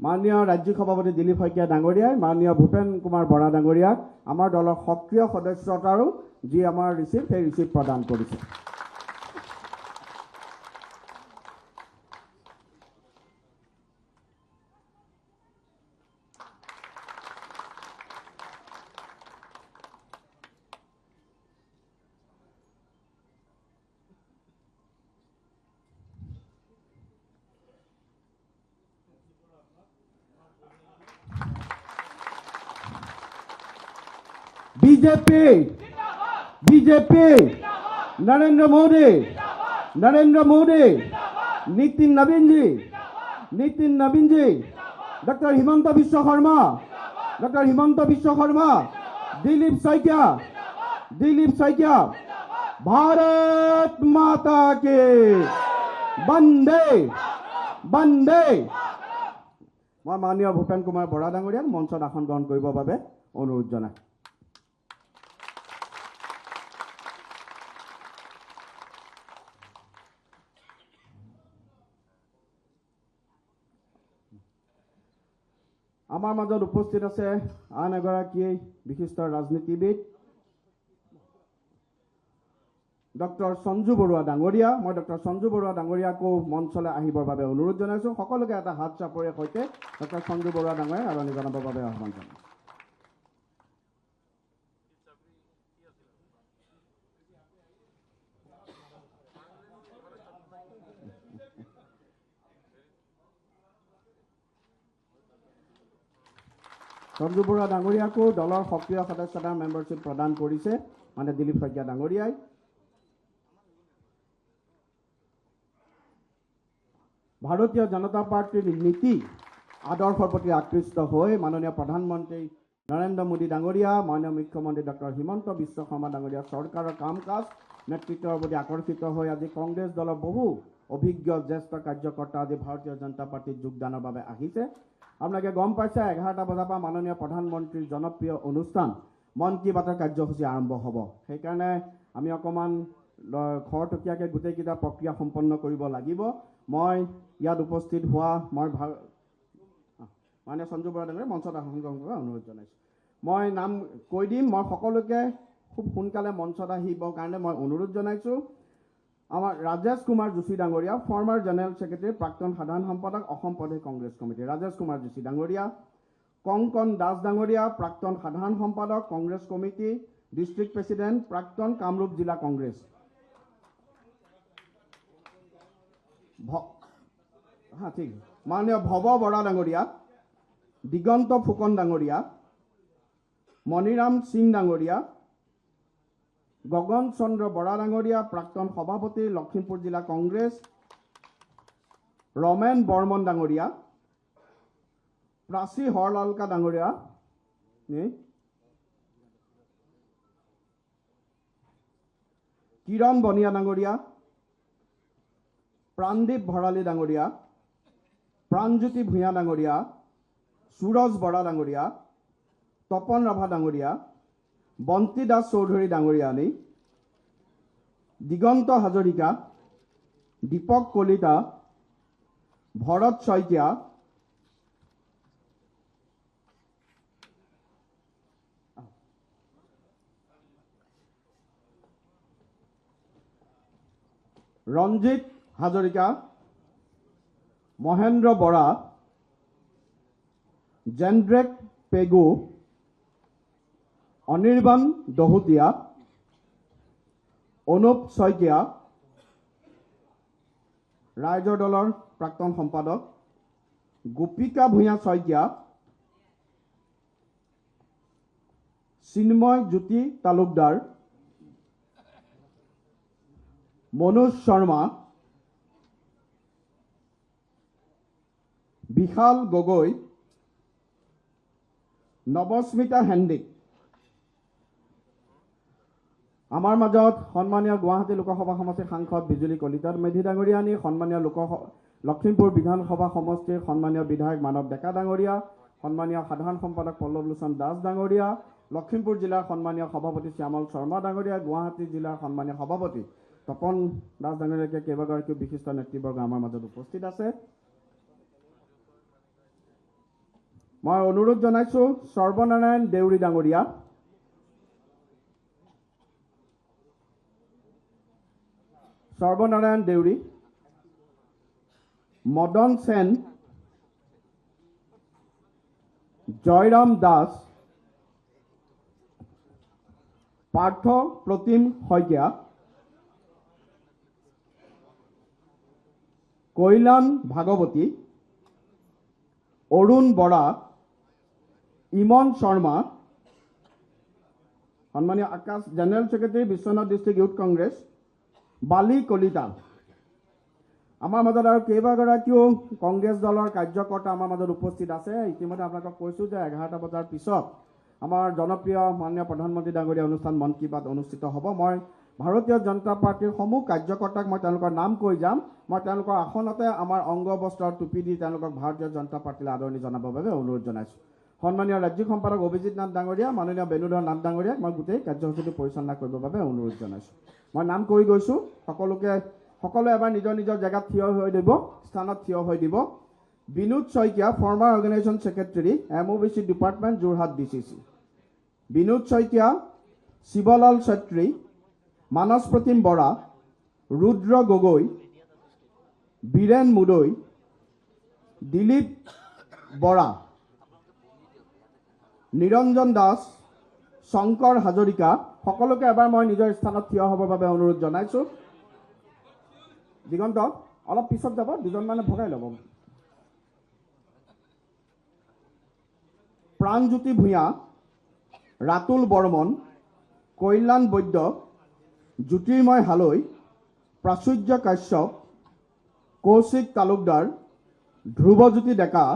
মাননীয় ৰাজ্যিক সভাপতি দিলীপ শইকীয়া ডাঙৰীয়াই, মাননীয় ভূপেন কুমাৰ বৰা ডাঙৰীয়াক আমাৰ দলৰ সক্ৰিয় সদস্যতাৰো যি আমাৰ ৰিচিপ্ট সেই ৰিচিপ্ট প্ৰদান কৰিছে। बीजेपी बीजेपी नरेंद्र मोदी नितिन नवीन जी डॉक्टर हिमंत विश्व शर्मा दिलीप शइकिया भारत माता के वंदे वंदे। मैं माननीय भूपेन कुमार बरा डांगरियाक मंचत आसन ग्रहण करिবৰ বাবে अनुरोध जनाय। आमार मजत उपस्थित आछे आन एगराकी विशिष्ट राजनीतिविद डॉक्टर सञ्जु बरुवा डांगरिया। मैं डॉक्टर सञ्जु बरुवा डांगरियाको मंचले आहिबर बारे अनुरोध जनाइछुं। सकलोके एटा हात चापरे सहित डॉक्टर सञ्जु बरुवा डांगरिया आदरणि जनाबर बारे आह्वान जनाइछुं। सञ्जु बरुवा डांगरियाको दलर सक्रिय सदस्यता मेम्बरशिप प्रदान करिছে माने दिलीप शइकिया डांगरियाय। भारतीय जनता पार्टीर नीति आदर्शर प्रति आकृष्ट हो माननीय प्रधानमंत्री नरेंद्र मोदी डांगरिया, माननीय मुख्यमंत्री डॉक्टर हिमंत विश्व शर्मा डांगरिया सरकार काम काज नेतृत्वर प्रति आकर्षित हो आज कांग्रेस दल बहु अभिज्ञ ज्येष्ठ कार्यकर्ता आज भारतीय जनता पार्टी योगदाনৰ বাবে আহিছে। আপোনালোকে গম পাইছে 11টা বজাৰ পৰা माननीय प्रधानमंत्री जनप्रिय अनुष्ठान मन की बातर कार्यसूची आरम्भ हब। সেইকাৰণে আমি অকমান খৰতকীয়াকৈ গোটেইকেইটা প্ৰক্ৰিয়া সম্পন্ন কৰিব লাগিব। मैं ইয়াত उपस्थित हुआ मैं माननीय सञ्जु बरा डांगरिया मंचत आसन ग्रहण करार अनुरोध जनाइছোঁ। मैं नाम কৈ দিম। मैं সকলোকে खूब সোনকালে मंचत আহিবৰ কাৰণে मैं अनुरोध जनाइছোঁ। आमार Rajesh Kumar Joshi Dangaria former general secretary प्राक्तन साधारण सम्पादक असम प्रदेश कांग्रेस कमिटी राजेश कुमार जोशी डांगरिया। कंकन दास डांगरिया प्राक्तन साधारण सम्पादक कांग्रेस कमिटी डिस्ट्रिक्ट प्रेसिडेंट प्राक्तन कामरूप जिला कांग्रेस। हाँ ठीक माननीय भव बरा डांगरिया, दिगंत फुकन डांगरिया, मणिराम सिंह डांगरिया, गगन चंद्र बरा डांगरिया प्राक्तन सभापति लखीमपुर जिला कांग्रेस, रमेन बर्मन डांगरिया, प्राची हरलालका डांगरिया, किरण बनिया डांगरिया, प्राणदीप भराली डांगरिया, प्राणज्योति भूया डांगरिया, सूरज बरा डांगरिया, तपन राभा डांगरिया, बंटी दास चौधरी डांगरियानी, दिगंत हाजरिका, दीपक कलिता, भरत शइकिया, रंजित हाजरिका, महेंद्र बरा, जेंड्रेक पेगु, अनिर्बाण दहुतिया, अनुप शइकिया, राइजर दलर प्राक्तन सम्पादक गोपिका भूया शइकिया, चिन्मय ज्योति तालुकदार, मनोज शर्मा, विशाल गगৈ, नवस्मिता हेन्डिक। आमार मजत सम्मानीय गुवाहाटी लोकसभा समष्टिर सांसद बिजुली कलिता मेधि डांगरियानी, सम्मानीय लखीमपुर विधानसभा समष्टिर सम्मानीय विधायक मानव डेका डांगरिया, सम्मानीय साधारण सम्पादक पल्लव लोचन दास डांगरिया, लखीमपुर जिलार सम्मानीय सभापति श्यामल शर्मा डांगरिया, गुवाहाटी जिलार सम्मानीय सभापति तपन दास डांगरियाके केइबागराकिও विशिष्ट नेतृबर्ग आमार मजत उपस्थित आछे। মই অনুৰোধ জনাইছো সৰ্বনাৰায়ণ দেউৰী ডাঙৰীয়া সৰ্বনাৰায়ণ দেউৰী মদন সেন জয়ৰাম দাস পাৰ্থ প্ৰতিম শইকীয়া কৈলান ভাগৱতী অৰুণ বৰা ইমন শৰ্মা সন্মানীয় Akash general secretary Biswanath district youth Congress Bali Kalita আমাৰ মাজত আৰু কেইবাগৰাকীও কংগ্ৰেছ দলৰ কাৰ্যকৰ্তা আমাৰ মাজত উপস্থিত আছে ইতিমধ্যে আপোনালোকক কৈছোঁ যে 11টা বজাৰ পিছত আমাৰ জনপ্ৰিয় মাননীয় প্ৰধানমন্ত্ৰী ডাঙৰীয়া অনুষ্ঠান মন কী বাত অনুষ্ঠিত হ'ব মই ভাৰতীয় জনতা পাৰ্টিৰ সমূহ কাৰ্যকৰ্তাক মই তেওঁলোকৰ নাম কৈ যাম মই তেওঁলোকৰ আসনতে আমাৰ অংগ বস্ত্ৰৰ টুপি দি তেওঁলোকক ভাৰতীয় জনতা পাৰ্টিলৈ আদৰণি জনাবৰ বাবে অনুৰোধ জনাইছোঁ সন্মানীয় ৰাজ্যিক সম্পাদক অভিজিৎ নাথ ডাঙৰীয়া মাননীয় বেণুধৰ নাথ ডাঙৰীয়াক মই গোটেই কাৰ্যসূচীটো পৰিচালনা কৰিবৰ বাবে অনুৰোধ জনাইছোঁ মই নাম কৈ গৈছোঁ সকলোৱে এবাৰ নিজৰ নিজৰ জেগাত থিয় হৈ দিব স্থানত থিয় হৈ দিব Binod Saikia former organisation secretary MOBC department Jorhat DCC Binod Saikia Shivlal Chhetri Manas Pratim Bora Rudra Gogoi Biren Mudoi Dilip Bora Niranjan Das Shankar Hazarika সকলোকে এবাৰ মই নিজৰ স্থানত থিয় হ'বৰ বাবে অনুৰোধ জনাইছোঁ দিগন্ত অলপ পিছত যাব দুজন মানে ভগাই ল'ব প্ৰাণজ্যোতি ভূঞা ৰাতুল বৰ্মন কল্যাণ বৈদ্য জ্যোতিৰ্ময় হালৈ প্ৰাচুৰ্য কাশ্যপ কৌশিক তালুকদাৰ ধ্ৰুৱজ্যোতি ডেকা